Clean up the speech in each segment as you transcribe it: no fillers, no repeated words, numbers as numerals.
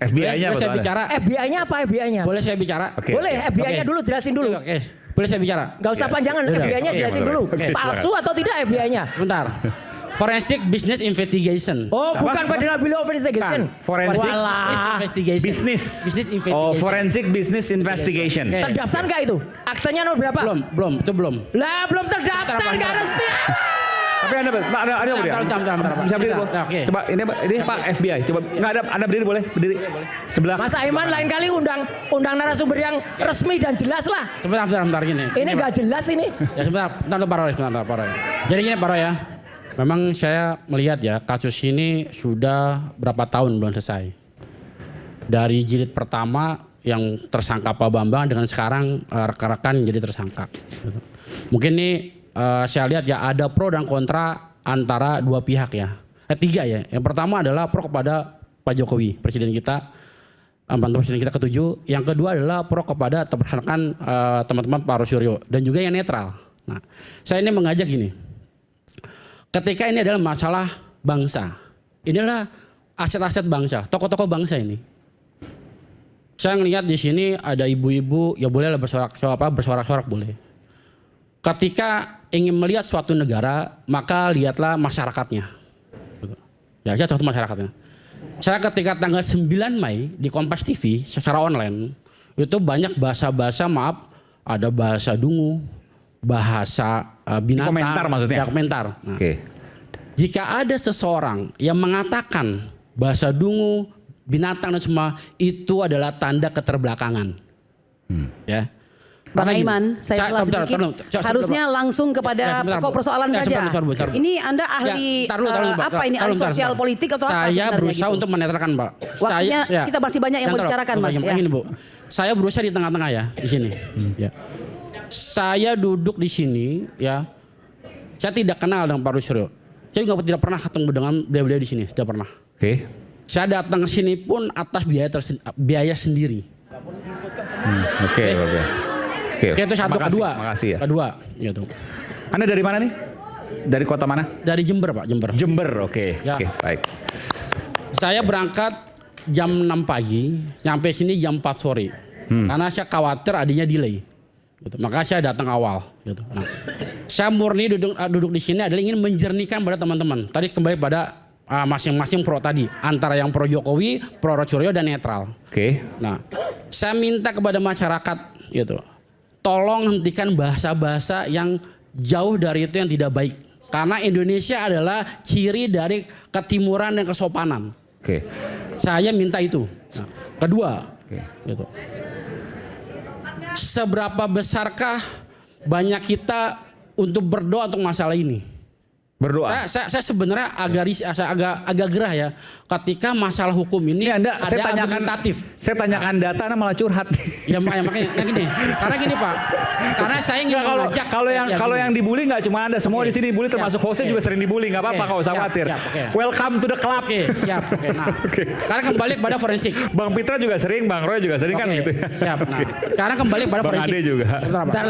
FBI-nya boleh saya bicara? FBI-nya apa FBI-nya? Boleh saya bicara? Oke, Boleh, oke. FBI-nya dulu jelasin dulu. Oke. Boleh saya bicara? Gak usah panjangan, Udah. FBI-nya Oke, jelasin boleh. dulu. Oke, Palsu atau tidak FBI-nya? Sebentar. Forensic Business Investigation. Oh, bukan Federal Bureau of Investigation. Forensic Walah. Investigation. Business. Business Investigation. Oh, forensic business investigation. Oke. Terdaftar nggak itu? Aktenya nomor berapa? Belum, itu belum. Lah, belum terdaftar, nggak resmi. Tapi Anda boleh. Bentar. Bisa berdiri, Bu? Oke. Coba ini Pak FBI. Coba nggak ada Anda berdiri boleh? Berdiri. Sebelah. Mas Aiman lain kali undang narasumber yang resmi dan jelas lah. Sebentar gini. Ini nggak jelas ini. Ya sebentar Pak Roy. Jadi gini Pak Roy ya. Memang saya melihat ya kasus ini sudah berapa tahun belum selesai. Dari jilid pertama yang tersangka Pak Bambang dengan sekarang rekan-rekan jadi tersangka. Mungkin ini saya lihat ya ada pro dan kontra antara dua pihak ya. Tiga ya. Yang pertama adalah pro kepada Pak Jokowi, presiden kita, mantan presiden kita ketujuh. Yang kedua adalah pro kepada teman-teman Pak Rosuryo dan juga yang netral. Nah, saya ini mengajak gini. Ketika ini adalah masalah bangsa, inilah aset-aset bangsa, tokoh-tokoh bangsa ini. Saya ngelihat di sini ada ibu-ibu, ya bolehlah bersorak-sorak boleh. Ketika ingin melihat suatu negara, maka lihatlah masyarakatnya. Ya, lihat suatu masyarakatnya. Saya ketika tanggal 9 Mei di Kompas TV secara online, itu banyak bahasa-bahasa ada bahasa dungu, bahasa binatang. Komentar maksudnya? Ya, komentar. Nah, Oke. jika ada seseorang yang mengatakan bahasa dungu, binatang dan semua itu adalah tanda keterbelakangan. Ya. Bang Karena gini, Aiman, saya jelas sedikit. Harusnya langsung kepada pokok persoalan saja. Sebentar. Ini Anda ahli apa ini ahli sosial politik atau apa? Saya berusaha gitu? untuk menetralkan, Pak. Waktunya kita masih banyak yang membicarakan, Mas. Ya. Gini, Bu. Saya berusaha di tengah-tengah ya di sini. Ya. Saya duduk di sini ya. Saya tidak kenal dengan Pak Rosuryo. Saya juga tidak pernah ketemu dengan beliau di sini, tidak pernah. Oke. Saya datang ke sini pun atas biaya sendiri. Oke. Oke, itu satu. Makasih ya. Kedua, gitu. Anda dari mana nih? Dari kota mana? Dari Jember, Pak, Jember. Oke. Ya. Oke, baik. Saya berangkat jam 6 pagi, nyampe sini jam 4 sore. Karena saya khawatir adanya delay. Gitu. Maka saya datang awal. Gitu. Nah, saya murni duduk di sini adalah ingin menjernihkan pada teman-teman. Tadi kembali pada masing-masing pro tadi. Antara yang pro Jokowi, pro Rosuryo dan netral. Oke. Nah, saya minta kepada masyarakat gitu. Tolong hentikan bahasa-bahasa yang jauh dari itu yang tidak baik. Karena Indonesia adalah ciri dari ketimuran dan kesopanan. Oke. Saya minta itu. Nah, kedua, gitu. Seberapa besarkah banyak kita untuk berdoa untuk masalah ini? Berdoa. Saya sebenarnya agak gerah ya ketika masalah hukum ini Anda, ada argumentatif. Saya tanyakan data, Anda malah curhat. Ya makanya gini. Karena gini Pak. Karena saya ingin mengajak. Kalau yang dibully nggak cuma Anda, semua di sini dibully, termasuk hostnya juga sering dibully, nggak apa-apa, nggak usah khawatir. Welcome to the club. Siap. Nah, karena kembali kepada forensik. Bang Pitra juga sering, Bang Roy juga sering kan gitu. Siap. Nah, sekarang kembali kepada Bang forensik. Ade juga.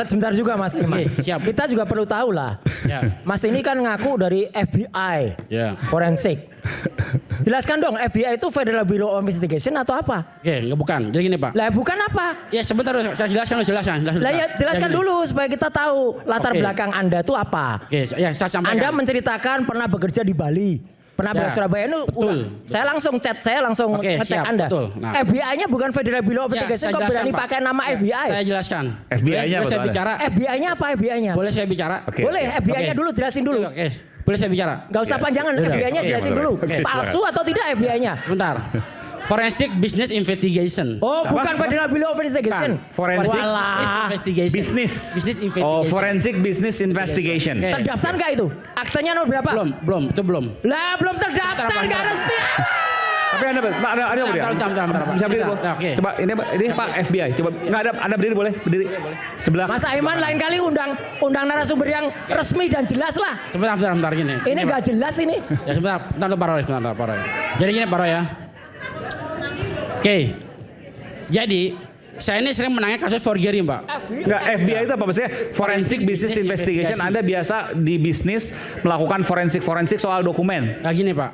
Sebentar juga Mas Iman. Siap. Kita juga perlu tahu lah. Ya. Mas ini kan ngaku dari FBI, Ya. forensik. Jelaskan dong, FBI itu Federal Bureau of Investigation atau apa? Oke, enggak bukan. Jadi gini Pak. Lah bukan apa? Ya sebentar saya jelaskan. Lah ya jelaskan dulu supaya kita tahu latar belakang Anda itu apa. Oke, ya saya sampaikan. Anda menceritakan pernah bekerja di Bali. Pernah Ya, di Surabaya itu betul. saya langsung Oke, ngecek siap, Anda. betul. Nah. FBI-nya bukan Federal Bureau of Ya, Investigation, saya kok berani jelaskan, Pak. pakai nama Ya, FBI? Saya jelaskan. FBI-nya boleh saya betul. bicara? FBI-nya apa FBI-nya? Boleh saya bicara? Oke. Boleh, FBI-nya Oke. dulu jelasin dulu. Oke. Boleh saya bicara? Gak usah panjangan, Udah. FBI-nya Oke, jelasin boleh. dulu. Oke, Palsu atau tidak FBI-nya? Sebentar. Forensic Business Investigation. Oh, bukan Federal Bureau of Investigation. Forensic Walah. Investigation. Business. Business Investigation. Oh, forensic business investigation. Oke. Terdaftar nggak itu? Aktenya nomor berapa? Belum. Lah belum terdaftar, nggak resmi. Tapi Anda boleh. Bentar, Pak. Bisa berdiri, Bu? Oke. Coba ini Pak FBI. Coba nggak ada, Anda berdiri boleh? Berdiri. Sebelah. Mas Aiman lain kali undang narasumber yang resmi dan jelas lah. Sebentar gini. Ini nggak jelas ini. Ya sebentar Pak Roy. Jadi gini Pak Roy ya. Oke. Jadi saya ini sering menangani kasus forgery, Mbak. Enggak, FBI itu apa maksudnya? Forensic Business Investigation. Anda biasa di bisnis melakukan forensik soal dokumen. Nah gini Pak.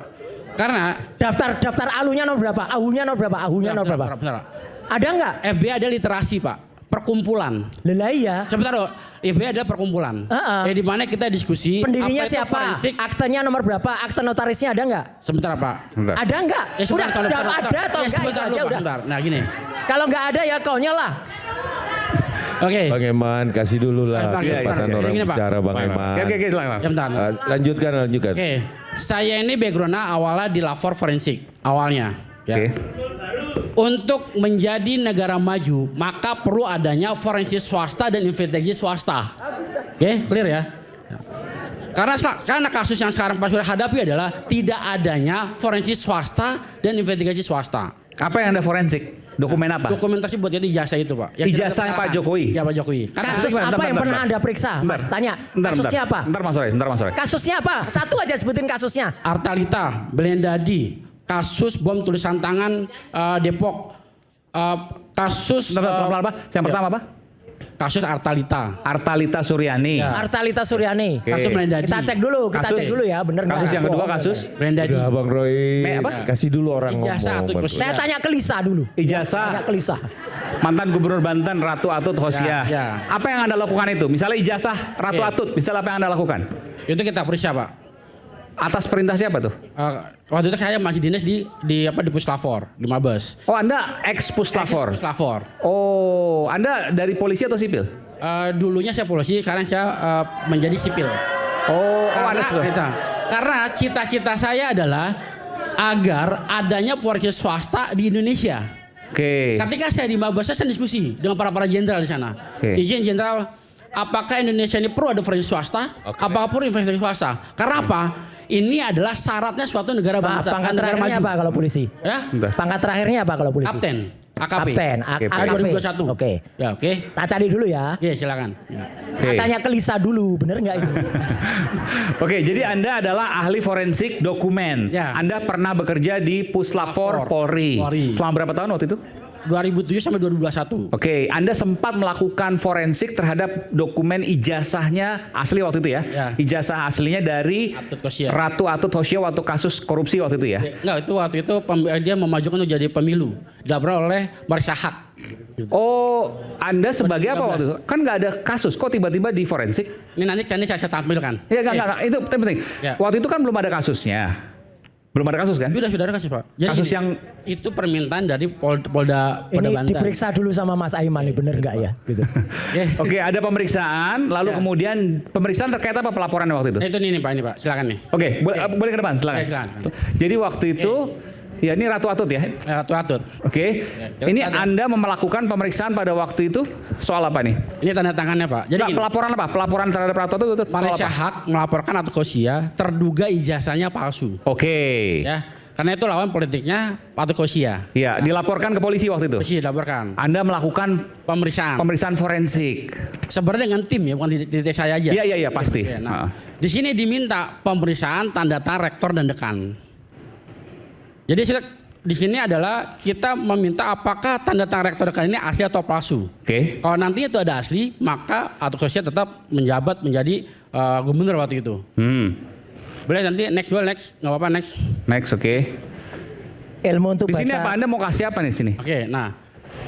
Karena Daftar alunya nomor berapa? Ahunya nomor berapa? Ahunya nomor berapa? Bentar. Ada nggak? FBI ada literasi Pak, perkumpulan. Lelah iya. Sebentar loh, FBI ada perkumpulan. Di mana kita diskusi. Pendirinya apa itu siapa? forensik. Aktenya nomor berapa? Akte notarisnya ada nggak? Sebentar Pak. Ada nggak? Ya, Udah sebentar, jawab ada atau enggak? sebentar Itu dulu, aja Pak, udah. sebentar. Nah gini. Kalau nggak ada ya konyol lah. Oke. Bang Eman, kasih dulu lah Bang, kesempatan iya. orang Gini, Pak. bicara Bang Eman. Oke, silakan. Ya, bentar. Lanjutkan. Oke. Saya ini backgroundnya awalnya di lapor forensik awalnya. Ya. Oke. Untuk menjadi negara maju, maka perlu adanya forensik swasta dan investigasi swasta. Oke, clear ya? Karena kasus yang sekarang Pak Surya hadapi adalah tidak adanya forensik swasta dan investigasi swasta. Apa yang Anda forensik? Dokumen apa? Dokumen tersebut jadi ijazah itu Pak. Ijazah Pak Jokowi? Ya Pak Jokowi. Karena Kasus apa yang pernah Anda periksa? Mas tanya. Kasusnya apa? Bentar Mas Roy. Kasusnya apa? Satu aja sebutin kasusnya. Artalita, Belendadi, kasus bom tulisan tangan Depok, kasus Apa? Yang pertama apa? kasus Artalita. Artalita Suryani. Ya. Artalita Suryani. Oke. Kasus Belendadi. Kita cek dulu ya, bener nggak? Kasus yang kedua kasus Belendadi. Udah Bang Roy, apa? kasih dulu orang Ijazah ngomong. atau Bang. Saya tanya ke Lisa dulu. Tanya ijazah ke Lisa. mantan Gubernur Banten Ratu Atut Khosyah. Ya. Apa yang Anda lakukan itu? Misalnya ijazah Ratu Oke. Atut, misalnya apa yang Anda lakukan? Itu kita periksa Pak. Atas perintah siapa tuh? Waktu itu saya masih dinas di Puslapor, di Mabes. Oh, Anda ex Puslapor. Puslapor. Oh, Anda dari polisi atau sipil? Dulunya saya polisi, sekarang saya menjadi sipil. Oh, Anda Karena cita-cita saya adalah agar adanya polisi swasta di Indonesia. Oke. Ketika saya di Mabes, saya diskusi dengan para jenderal di sana. Oke. Izin jenderal, apakah Indonesia ini perlu ada forensik swasta? Apakah perlu investasi swasta? Karena apa? Ini adalah syaratnya suatu negara bangsa, Pangkat negara terakhirnya maju. apa kalau polisi? Ya? Bentar. Pangkat terakhirnya apa kalau polisi? Kapten, AKP. Kapten, Oke, AKP. 2021. Oke. Ya, oke. Tak cari dulu ya. Oke, silakan. Ya. Oke. Tanya ke Lisa dulu, bener nggak ini? Oke, jadi Anda adalah ahli forensik dokumen. Ya. Anda pernah bekerja di Puslapor Polri. Polri. Selama berapa tahun waktu itu? 2007 sampai 2021. Oke, Anda sempat melakukan forensik terhadap dokumen ijazahnya asli waktu itu ya? Ya. Ijazah aslinya dari Atut Khosyah. Ratu Atut Khosyah waktu kasus korupsi waktu itu ya? Enggak, itu waktu itu dia memajukan untuk jadi pemilu. Dilaporkan oleh Marisa Haq. Oh, Anda sebagai apa waktu itu? Kan nggak ada kasus, kok tiba-tiba di forensik? Ini nanti saya tampilkan. Ya nggak, itu penting. Ya. Waktu itu kan belum ada kasusnya. Belum ada kasus kan? Sudah ada kasus Pak. Jadi Kasus gini, yang itu permintaan dari Polda Ini Banten. diperiksa dulu sama Mas Aiman nih, bener nggak ya? Gitu. Oke. Oke, ada pemeriksaan, lalu Ya. kemudian pemeriksaan terkait apa pelaporannya waktu itu? Nah, itu nih Pak, ini Pak. Silakan nih. Oke, boleh ke depan, silakan. Oke, silakan. Jadi waktu itu, ya ini Ratu Atut ya. Atut. Oke, Ya, ini ada. Anda melakukan pemeriksaan pada waktu itu soal apa nih? Ini tanda tangannya Pak. Jadi Nggak, gini, pelaporan apa? Pelaporan terhadap Ratu Atut itu soal Marisa apa? Haq melaporkan Atut Khosyah terduga ijazahnya palsu. Oke, Ya. Karena itu lawan politiknya Atut Khosyah. ya dilaporkan ke polisi waktu itu. Khosyah dilaporkan. Anda melakukan Pemeriksaan. pemeriksaan forensik. Sebenarnya dengan tim ya, bukan di saya aja. Iya pasti. Oke, nah, di sini diminta pemeriksaan tanda tangan rektor dan dekan. Jadi di sini adalah kita meminta apakah tanda tangan rektor dekan ini asli atau palsu. Oke. Kalau nantinya itu ada asli, maka Atut Khosyah tetap menjabat menjadi gubernur waktu itu. Boleh nanti next, nggak apa-apa next. Next, oke. Ilmu untuk Di sini baca. apa? Anda mau kasih apa nih sini? Oke, nah,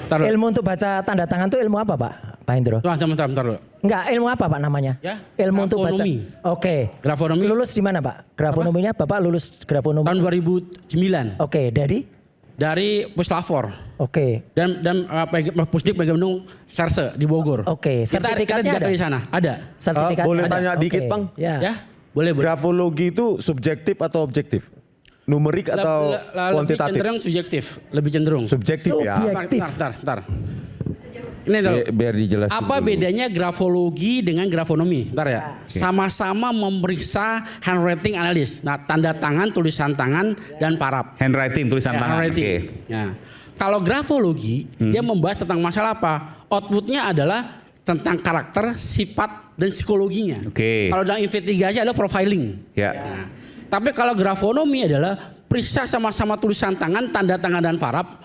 taruh. Ilmu untuk baca tanda tangan itu ilmu apa, Pak? Pak Hendro? Bentar dulu. Enggak, ilmu apa Pak namanya? Ya, Ilmu untuk baca. grafonomi. Oke. Grafonomi. Lulus di mana, Pak? Grafonominya Bapak lulus grafonomi. Tahun 2009 Oke, dari Puslapor Oke. dan Pusdik Bagaimana Serse di Bogor. Oke, Kita sertifikatnya ada? di sana. Ada. Sertifikat boleh ada? tanya dikit, Oke. Bang? Ya. Ya, boleh. Grafologi itu subjektif atau objektif? Numerik atau Lebih kuantitatif? cenderung subjektif, lebih cenderung. Subjektif ya. Subjektif. Bentar. Ini dulu. Biar dijelasin Apa dulu. bedanya grafologi dengan grafonomi? Bentar ya. Sama-sama memeriksa handwriting analis. Nah, tanda tangan, tulisan tangan, dan paraf. Handwriting, tulisan Ya, tangan. handwriting. Oke. Ya. Kalau grafologi, dia membahas tentang masalah apa? Outputnya adalah tentang karakter, sifat, dan psikologinya. Oke. Kalau dalam investigasi adalah profiling. Ya. Nah, tapi kalau grafonomi adalah periksa sama-sama tulisan tangan, tanda tangan, dan paraf.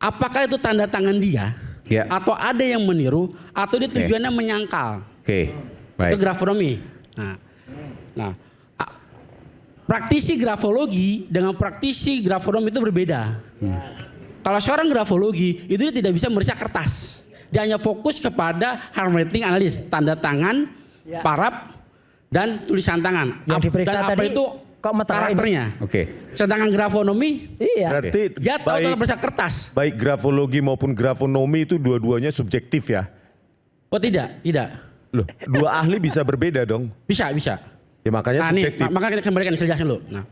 Apakah itu tanda tangan dia? Ya. Atau ada yang meniru? Atau dia tujuannya menyangkal? Oke. Itu Baik. grafonomi. Nah, praktisi grafologi dengan praktisi grafonom itu berbeda. Kalau seorang grafologi itu dia tidak bisa memeriksa kertas. Dia hanya fokus kepada handwriting analis, tanda tangan, paraf, dan tulisan tangan. Yang diperiksa dan apa tadi, itu kok karakternya. Sedangkan grafonomi, Berarti dia tahu tentang periksa kertas. baik grafologi maupun grafonomi itu dua-duanya subjektif ya? Oh tidak. Loh, dua ahli bisa berbeda dong? Bisa. Ya makanya Nah nih, subjektif. makanya kita kembalikan saya jelasin dulu. Nah,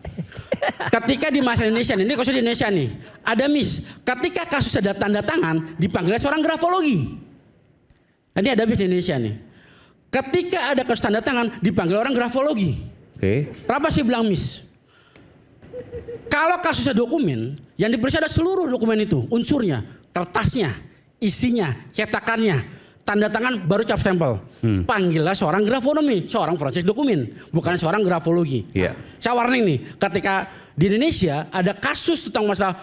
ketika di masa Indonesia ini kasus di Indonesia nih, ada ketika kasus ada tanda tangan dipanggil seorang grafologi. Nah, ini ada di Indonesia nih. Ketika ada kasus tanda tangan dipanggil orang grafologi. Kenapa sih bilang Kalau kasusnya dokumen, yang diperiksa ada seluruh dokumen itu, unsurnya, kertasnya, isinya, cetakannya, tanda tangan baru cap stempel. Panggillah seorang grafonomi, seorang forensik dokumen, bukan seorang grafologi. Saya warning nih, ketika di Indonesia ada kasus tentang masalah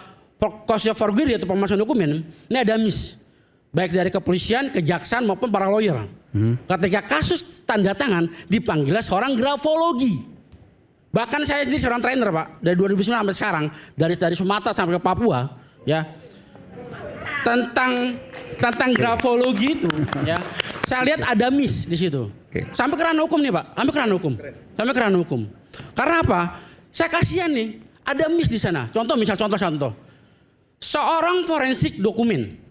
kasusnya forgery atau pemalsuan dokumen, ini ada baik dari kepolisian, kejaksaan maupun para lawyer. Ketika kasus tanda tangan dipanggillah seorang grafologi. Bahkan saya sendiri seorang trainer Pak, dari 2009 sampai sekarang, dari Sumatera sampai ke Papua, ya. Tentang grafologi itu, ya. Saya lihat ada di situ. Sampai ke ranah hukum nih Pak, sampai ke ranah hukum. Karena apa? Saya kasihan nih, ada di sana. Contoh. Seorang forensik dokumen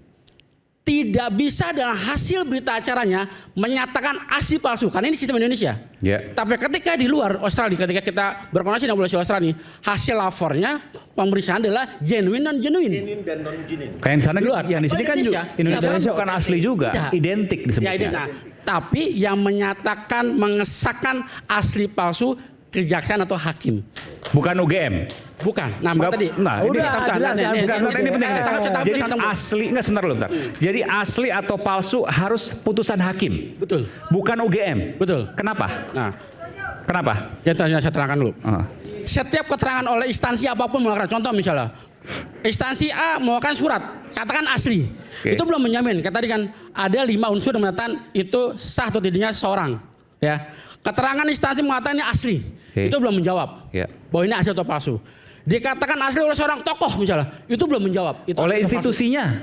tidak bisa dalam hasil berita acaranya menyatakan asli palsu, karena ini sistem Indonesia. Tapi ketika di luar Australia, ketika kita berkoordinasi dengan polisi Australia, hasil lapornya pemeriksaan adalah genuine dan genuine. Kayak di sana, yang di sini kan Indonesia bukan asli juga, tidak. identik disebutnya. Nah, tapi yang menyatakan mengesahkan asli palsu kejaksaan atau hakim. Bukan UGM. Bukan. Nah, tadi. Nah, udah jelas kan. Ini penting. Jadi asli, enggak sebentar loh, bentar. Jadi asli atau palsu harus putusan hakim. Betul. Bukan UGM. Betul. Kenapa? Nah, kenapa? Ya, saya terangkan dulu. Setiap keterangan oleh instansi apapun mengeluarkan, contoh misalnya instansi A mengeluarkan surat, katakan asli. Itu belum menjamin. Kata tadi kan ada 5 unsur yang menyatakan itu sah atau tidaknya seorang. Ya. Keterangan instansi mengatakan ini asli. Itu belum menjawab. Bahwa ini asli atau palsu. Dikatakan asli oleh seorang tokoh misalnya, itu belum menjawab. Itu oleh institusinya?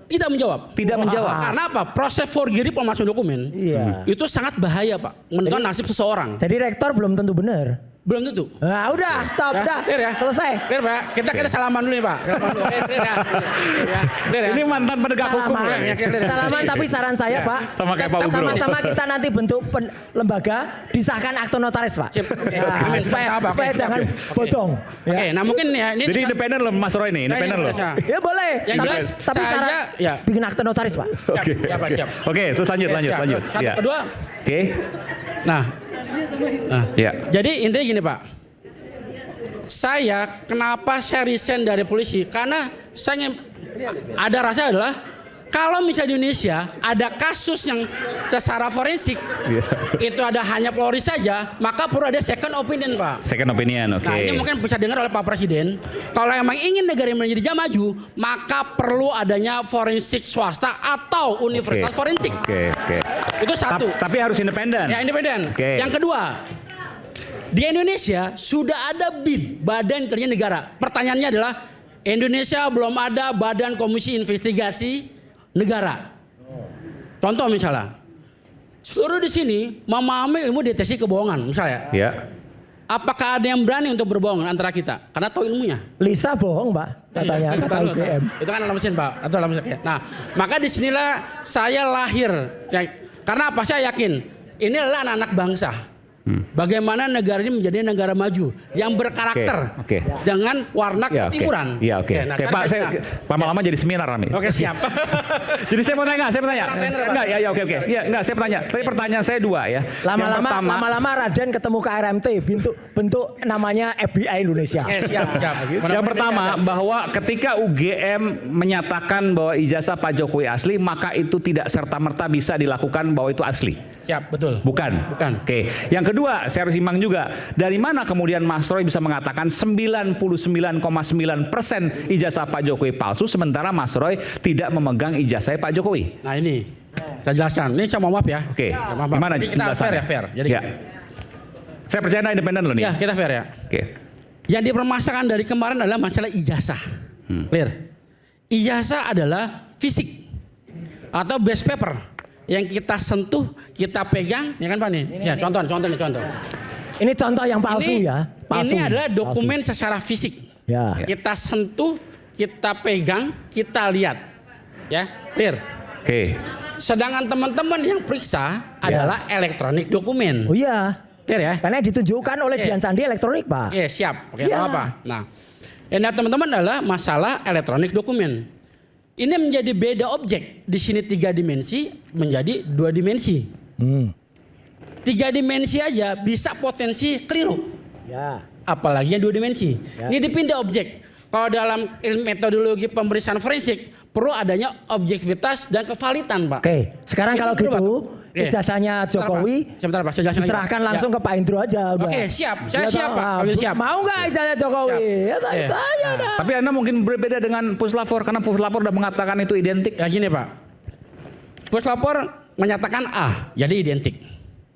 Tidak menjawab. Tidak menjawab. Karena apa? Proses forgery pemalsuan dokumen itu sangat bahaya Pak, menentukan nasib seseorang. Jadi rektor belum tentu benar. Belum tentu. Nah udah, selesai. Clear Pak, kita salaman dulu nih Pak. Ini mantan penegak hukum. Salaman, tapi saran saya Pak, sama kayak Pak Ugro. sama-sama kita nanti bentuk lembaga, disahkan akte notaris Pak. Supaya jangan bodong. Oke, nah mungkin ya ini. Jadi independen loh Mas Roy ini, independen loh. Ya boleh. Yang jelas tapi saran bikin akte notaris Pak. Siap. Oke, terus lanjut. Satu, kedua. Oke. Nah, jadi intinya gini Pak, kenapa saya resign dari polisi, karena saya ada rasa adalah kalau misalnya di Indonesia ada kasus yang secara forensik itu ada hanya Polri saja, maka perlu ada second opinion Pak. Second opinion, oke. Nah ini mungkin bisa dengar oleh Pak Presiden, kalau emang ingin negara yang menjadi maju, maka perlu adanya forensik swasta atau universitas forensik. Itu satu. Tapi harus independen. Ya independen. Yang kedua, di Indonesia sudah ada BIN, Badan Intelijen Negara. Pertanyaannya adalah Indonesia belum ada Badan Komisi Investigasi Negara. Contoh misalnya, seluruh di sini memahami ilmu deteksi kebohongan misalnya. Apakah ada yang berani untuk berbohong antara kita? Karena tahu ilmunya. Lisa bohong Pak, katanya kata UGM. Itu kan alam mesin Pak, atau alam mesin. Nah, maka disinilah saya lahir. Ya, karena apa? Saya yakin ini adalah anak-anak bangsa. Bagaimana negara ini menjadi negara maju yang berkarakter dengan warna ketimuran. Nah, Pak, saya lama-lama jadi seminar Rami. Siap. Jadi saya mau tanya. Enggak, enggak, saya bertanya. Tapi pertanyaan saya 2 ya. Lama-lama Raden ketemu KRMT, bentuk namanya FBI Indonesia. Siap. Yang pertama, bahwa ketika UGM menyatakan bahwa ijazah Pak Jokowi asli, maka itu tidak serta-merta bisa dilakukan bahwa itu asli. Siap, betul. Bukan. Oke. Yang kedua, saya harus imbang juga. Dari mana kemudian Mas Roy bisa mengatakan 99,9% ijazah Pak Jokowi palsu, sementara Mas Roy tidak memegang ijazah Pak Jokowi? Nah ini, saya jelaskan. Ini saya mau maaf ya. Gimana kita fair. Jadi Saya percaya Anda independen loh nih. Ya, kita fair ya. Oke. Yang dipermasalahkan dari kemarin adalah masalah ijazah. Clear? Ijazah adalah fisik atau base paper yang kita sentuh, kita pegang, ya kan Pak nih? Ya, contoh. Ini contoh yang palsu ya. Palsu. Ini adalah dokumen secara fisik. Ya. Kita sentuh, kita pegang, kita lihat. Ya, clear? Oke. Sedangkan teman-teman yang periksa adalah elektronik dokumen. Oh iya. Clear ya? Karena ditunjukkan oleh Dian Sandi elektronik, Pak. Oke, siap. Oke, Ya. apa? Nah, yang teman-teman adalah masalah elektronik dokumen. Ini menjadi beda objek. Di sini 3 dimensi menjadi 2 dimensi. 3 dimensi aja bisa potensi keliru. Ya. Apalagi yang 2 dimensi. Ya. Ini dipindah objek. Kalau dalam ilmu metodologi pemeriksaan forensik perlu adanya objektivitas dan kevalitan, Pak. Oke, sekarang Ini kalau perlu, gitu Pak. Oke. ijazahnya Jokowi Sebentar, Pak. Saya jelasin lagi, Pak. diserahkan langsung Ya. ke Pak Indro aja udah. Oke, siap. Saya Ya, siap, Pak. toh. Oke, siap. Mau nggak ijazah Jokowi? Ya, Iya. tanya dah. Tapi Anda mungkin berbeda dengan Puslapor karena Puslapor sudah mengatakan itu identik. Ya gini Pak, puslapor menyatakan A, jadi identik.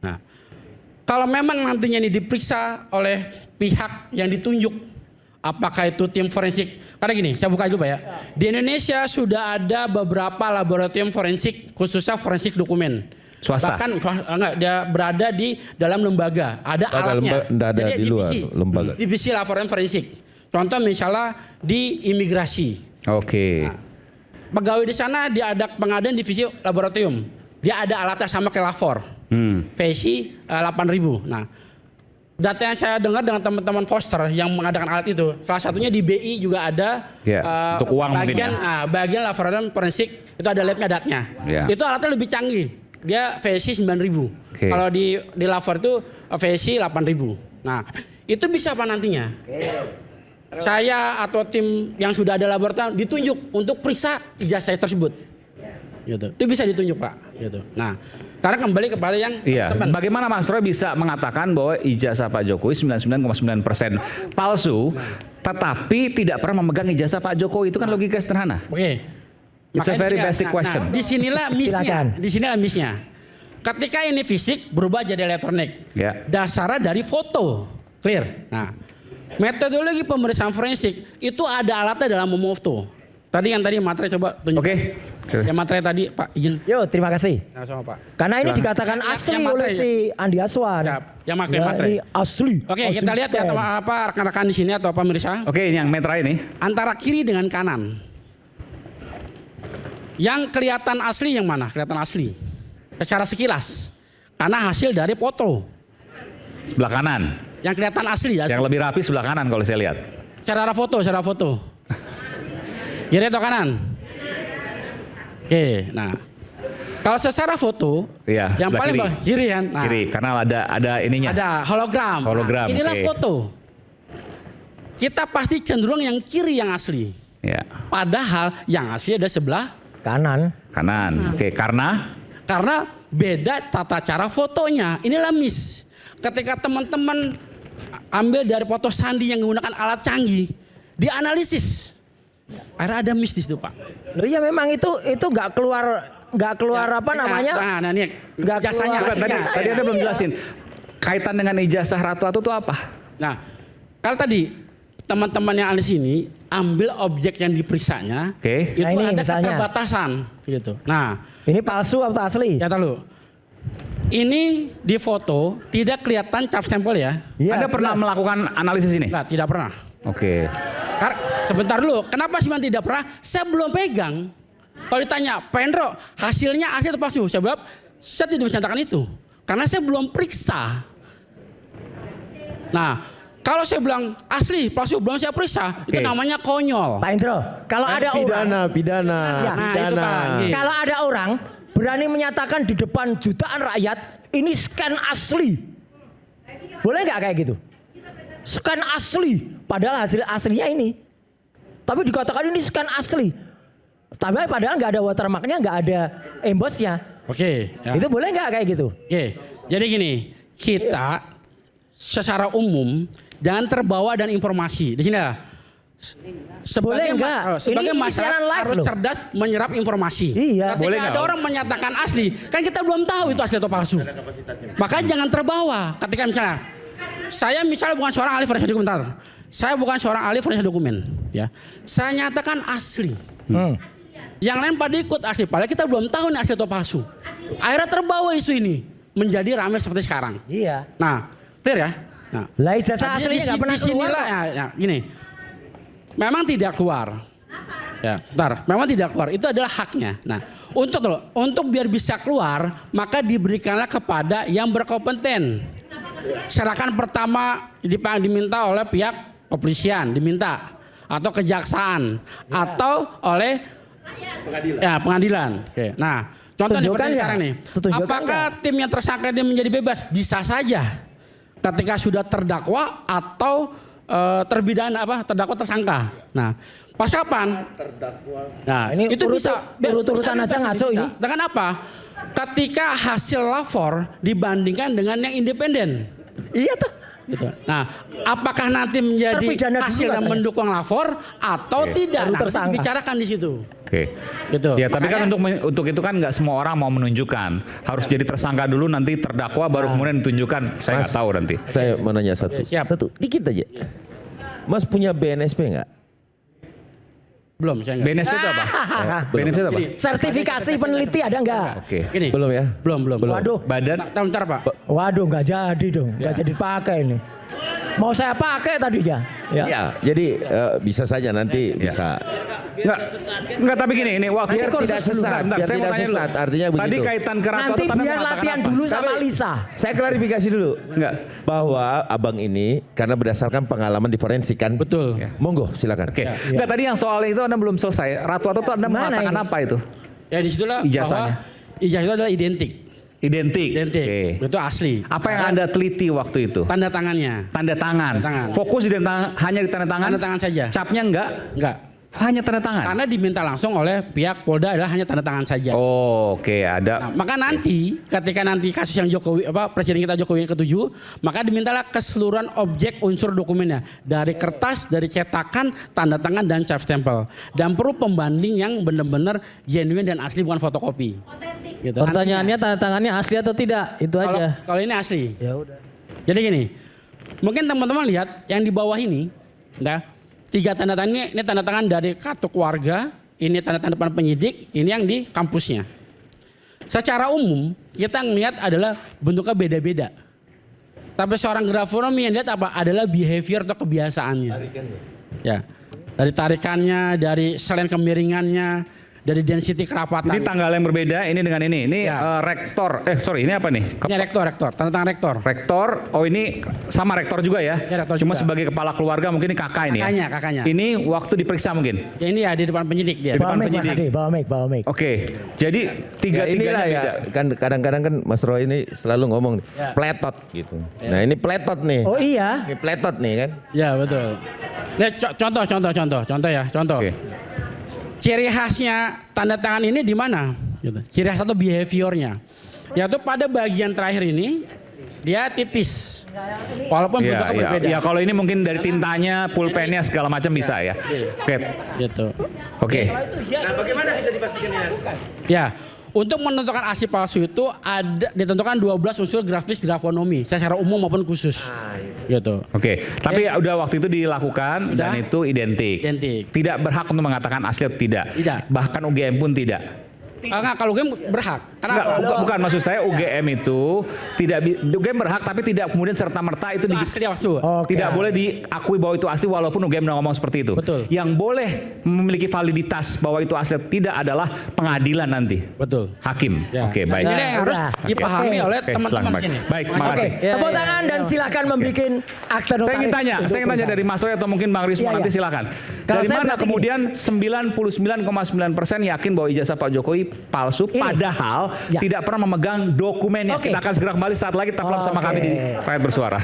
Nah, kalau memang nantinya ini diperiksa oleh pihak yang ditunjuk, apakah itu tim forensik? Karena gini, saya buka dulu Pak ya. Di Indonesia sudah ada beberapa laboratorium forensik, khususnya forensik dokumen. Swasta? Bahkan enggak, dia berada di dalam lembaga, ada alatnya. Nggak ada Jadi di luar divisi, lembaga. Divisi laporan forensik. Contoh misalnya di imigrasi. Oke. Pegawai di sana dia ada pengadaan divisi laboratorium. Dia ada alatnya sama kayak lapor. VSI 8.000. Nah, data yang saya dengar dengan teman-teman Foster yang mengadakan alat itu, salah satunya di BI juga ada Ya, untuk uang mungkin bagian ya. bagian laporan forensik itu ada labnya datanya. Ya. Itu alatnya lebih canggih. Dia VSI 9.000. Oke. Kalau di lapor itu VSI 8.000. Nah, itu bisa apa nantinya? Saya atau tim yang sudah ada laboratorium ditunjuk untuk periksa ijazah tersebut. Gitu. Itu bisa ditunjuk Pak. Gitu. Nah, karena kembali kepada yang Iya. teman. Bagaimana Mas Roy bisa mengatakan bahwa ijazah Pak Jokowi 99,9% palsu, tetapi tidak pernah memegang ijazah Pak Jokowi? Itu kan logika sederhana. Oke. It's a Makanya very disini- basic question. Disinilah Silakan. missnya. Ketika ini fisik berubah jadi elektronik. Ya. Dasarnya dari foto. Clear. Nah, metodologi pemeriksaan forensik itu ada alatnya dalam memoto. Tadi materi coba tunjuk. Oke. Yang materi tadi Pak izin. Yo, terima kasih. Nah, sama Pak. Karena ini Silakan. dikatakan Yang asli materi. oleh si Andi Aswan. Siap. Yang materi, Ya, materi. ini asli. Oke, asli kita lihat ya stand. apa rekan-rekan di sini atau pemirsa. Oke, ini yang metra ini. Antara kiri dengan kanan. Yang kelihatan asli yang mana? Kelihatan asli. Secara sekilas. Karena hasil dari foto. Sebelah kanan. Yang kelihatan asli. Yang lebih rapi sebelah kanan kalau saya lihat. Secara foto. Kiri atau kanan? Oke, nah. Kalau secara foto, Iya, yang sebelah paling kiri. bawah kiri kan? Nah, Kiri, karena ada ininya. ada hologram. Hologram, Nah, inilah oke. foto. Kita pasti cenderung yang kiri yang asli. Ya. Padahal yang asli ada sebelah Kanan. Kanan. Oke, karena beda tata cara fotonya. Inilah miss. Ketika teman-teman ambil dari foto Sandi yang menggunakan alat canggih, dianalisis. Akhirnya ada miss di situ Pak. Loh iya memang itu nggak keluar apa namanya? Nah, ini Nggak jasanya. keluar. tadi Anda belum jelasin. Kaitan dengan ijazah Ratu Atu itu apa? Nah, kalau tadi teman-teman yang analis ini ambil objek yang diperiksanya, Oke. itu Nah, ini ada misalnya. keterbatasan gitu. Nah, Ini palsu atau asli? ya tahu. Ini di foto tidak kelihatan cap stempel ya. Iya, Anda pernah jelas. melakukan analisis ini? Enggak, tidak pernah. Oke. Sebentar dulu, kenapa sih tidak pernah? Saya belum pegang. Kalau ditanya, Pak Hendro, hasilnya asli atau palsu? Saya jawab, saya tidak mencantumkan itu. Karena saya belum periksa. Nah, kalau saya bilang asli, palsu, belum saya periksa, itu Oke. namanya konyol. Pak Indro, kalau ada orang, Pidana. Ya. Nah, itu Pak. Iya. kalau ada orang berani menyatakan di depan jutaan rakyat, ini scan asli. Boleh nggak kayak gitu? Scan asli, padahal hasil aslinya ini. Tapi dikatakan ini scan asli. Tapi padahal nggak ada watermarknya, nggak ada embossnya. Oke. Ya. Itu boleh nggak kayak gitu? Oke, jadi gini, kita secara umum jangan terbawa dan informasi. Di sini lah. Boleh enggak? Sebagai Ini masyarakat siaran live harus loh. cerdas menyerap informasi. Iya. Ketika Boleh ada nggak? orang menyatakan asli, kan kita belum tahu itu asli atau palsu. Makanya jangan terbawa. Ketika misalnya saya misalnya bukan seorang ahli forensik dokumen. Saya bukan seorang ahli forensik dokumen, ya. Saya nyatakan asli. Yang lain pada ikut asli, padahal kita belum tahu nih asli atau palsu. Akhirnya terbawa isu ini menjadi ramai seperti sekarang. Iya. Nah, clear ya? Nah, Lah ijazah aslinya nggak pernah keluar. ya, gini. Memang tidak keluar. Ya, bentar. Memang tidak keluar. Itu adalah haknya. Nah, untuk biar bisa keluar, maka diberikanlah kepada yang berkompeten. Serahkan pertama diminta oleh pihak kepolisian, diminta atau kejaksaan atau oleh pengadilan. Oke. Nah, contoh Tunjukkan seperti ya. sekarang nih. Tunjukkan Apakah tim yang tersangka ini menjadi bebas? Bisa saja. Ketika sudah terdakwa atau terdakwa tersangka. Nah, pas kapan? Nah, Ini itu bisa urut-urutan aja ngaco ini. Dengan apa? Ketika hasil lapor dibandingkan dengan yang independen. Iya tuh. Gitu. Nah, apakah nanti menjadi Terpidana dulu hasil yang katanya. mendukung lapor atau tidak? Baru Nah, tersangka. bicarakan di situ. Oke. Gitu. Ya, tapi kan Makanya- untuk itu kan nggak semua orang mau menunjukkan. Harus jadi tersangka dulu, nanti terdakwa baru kemudian ditunjukkan. Saya nggak tahu nanti. Saya mau nanya satu. Oke, siap. Satu, dikit aja. Mas punya BNSP nggak? Belum, saya enggak. BNSP itu apa? BNSP itu apa? Gini, Sertifikasi peneliti ada nggak? Oke. gini. Belum ya? Belum. Waduh. Badan Bentar, Pak. Waduh, nggak jadi dong, nggak jadi pakai ini. Mau saya pakai tadinya. Ya. Ya, jadi bisa saja nanti bisa. Enggak, tapi gini, ini waktu Biar kursus tidak dulu. sesat, Bentar, biar saya mau tidak tanya dulu. sesat, artinya Tadi begitu. kaitan ke Ratu Nanti Atau tapi biar mengatakan latihan apa? dulu sama Tapi- Lisa. Saya klarifikasi dulu. Enggak. Bahwa abang ini karena berdasarkan pengalaman di forensik kan. Betul. Monggo silakan. Oke. Enggak, tadi yang soal itu Anda belum selesai. Ratu Atau itu Anda Mana mengatakan ini? apa itu? Ya disitulah Ijazahnya. bahwa ijazah itu adalah identik. Identik. Identik. Oke. Itu asli. Apa yang Anda teliti waktu itu? Tanda tangannya. Tanda tangan. Tanda tangan. Fokus di hanya di tanda tangan. Tanda tangan saja. Capnya enggak? Enggak. Hanya tanda tangan. Karena diminta langsung oleh pihak Polda adalah hanya tanda tangan saja. Oh, oke, ada. Nah, maka nanti ketika nanti kasus yang Presiden kita Jokowi yang ke-7, maka dimintalah keseluruhan objek unsur dokumennya dari kertas, dari cetakan, tanda tangan dan cap stempel. Dan perlu pembanding yang benar-benar genuine dan asli bukan fotokopi. Gitu. Pertanyaannya tanda tangannya asli atau tidak? Itu aja. Kalau ini asli. Ya udah. Jadi gini, mungkin teman-teman lihat yang di bawah ini, nah, 3 tanda tangan ini tanda tangan dari kartu keluarga, ini tanda tangan depan penyidik, ini yang di kampusnya. Secara umum kita ngelihat adalah bentuknya beda-beda. Tapi seorang grafonomi yang lihat apa adalah behavior atau kebiasaannya. Ya, dari tarikannya, dari selain kemiringannya, dari density kerapatan. Ini tanggal yang berbeda ini dengan ini. Ini Ya. rektor. Sorry, ini apa nih? Ini rektor, tanda tangan rektor. Rektor. Oh, ini sama rektor juga ya? Ya, rektor Cuma juga. sebagai kepala keluarga mungkin ini kakak ini ya? Kakaknya. Ini waktu diperiksa mungkin? Ya, ini ya di depan penyidik dia. Di Bawa depan mic Mas penyidik. Ade, bawa mic. Oke, jadi Ya tiga-tiganya inilah ya, beda. kan kadang-kadang kan Mas Roy ini selalu ngomong nih, Ya. pletot gitu. Nah ini pletot nih. Oh iya. Ini pletot nih kan. Ya betul. Nah, contoh ya. Oke. Ciri khasnya tanda tangan ini di mana? Gitu. Ciri khas atau behaviornya, yaitu pada bagian terakhir ini dia tipis, walaupun Iya, bentuknya iya. berbeda. Ya, kalau ini mungkin dari tintanya, pulpennya segala macam bisa ya. Oke. Gitu. Oke. Ya, untuk menentukan asli palsu itu ada ditentukan 12 unsur grafis grafonomi secara umum maupun khusus. Gitu. Oke, tapi udah waktu itu dilakukan dan Sudah. itu identik. Identik. Tidak berhak untuk mengatakan asli atau tidak. Tidak. Bahkan UGM pun tidak. Enggak, kalau gue berhak. Enggak, Karena bukan maksud saya UGM itu UGM berhak tapi tidak kemudian serta-merta itu itu asli waktu. Oke. tidak boleh diakui bahwa itu asli walaupun UGM udah ngomong seperti itu. Betul. Yang boleh memiliki validitas bahwa itu asli atau tidak adalah pengadilan nanti. Betul. Hakim. Ya. Oke, baik. Ini yang harus Udah. dipahami Oke. oleh Oke, teman-teman silakan, sini. baik, terima Oke, kasih. tepuk tangan dan silakan membuat akte notaris. Saya ingin tanya untuk dari perusahaan. Mas Roy atau mungkin Bang Rismo Iya, nanti iya. silakan. Kalau Dari saya mana berarti kemudian 99,9% yakin bahwa ijazah Pak Jokowi palsu Ini. padahal Ya. tidak pernah memegang dokumennya. Oke. Kita akan segera kembali saat lagi tetaplah bersama Oke. kami di Rakyat Bersuara.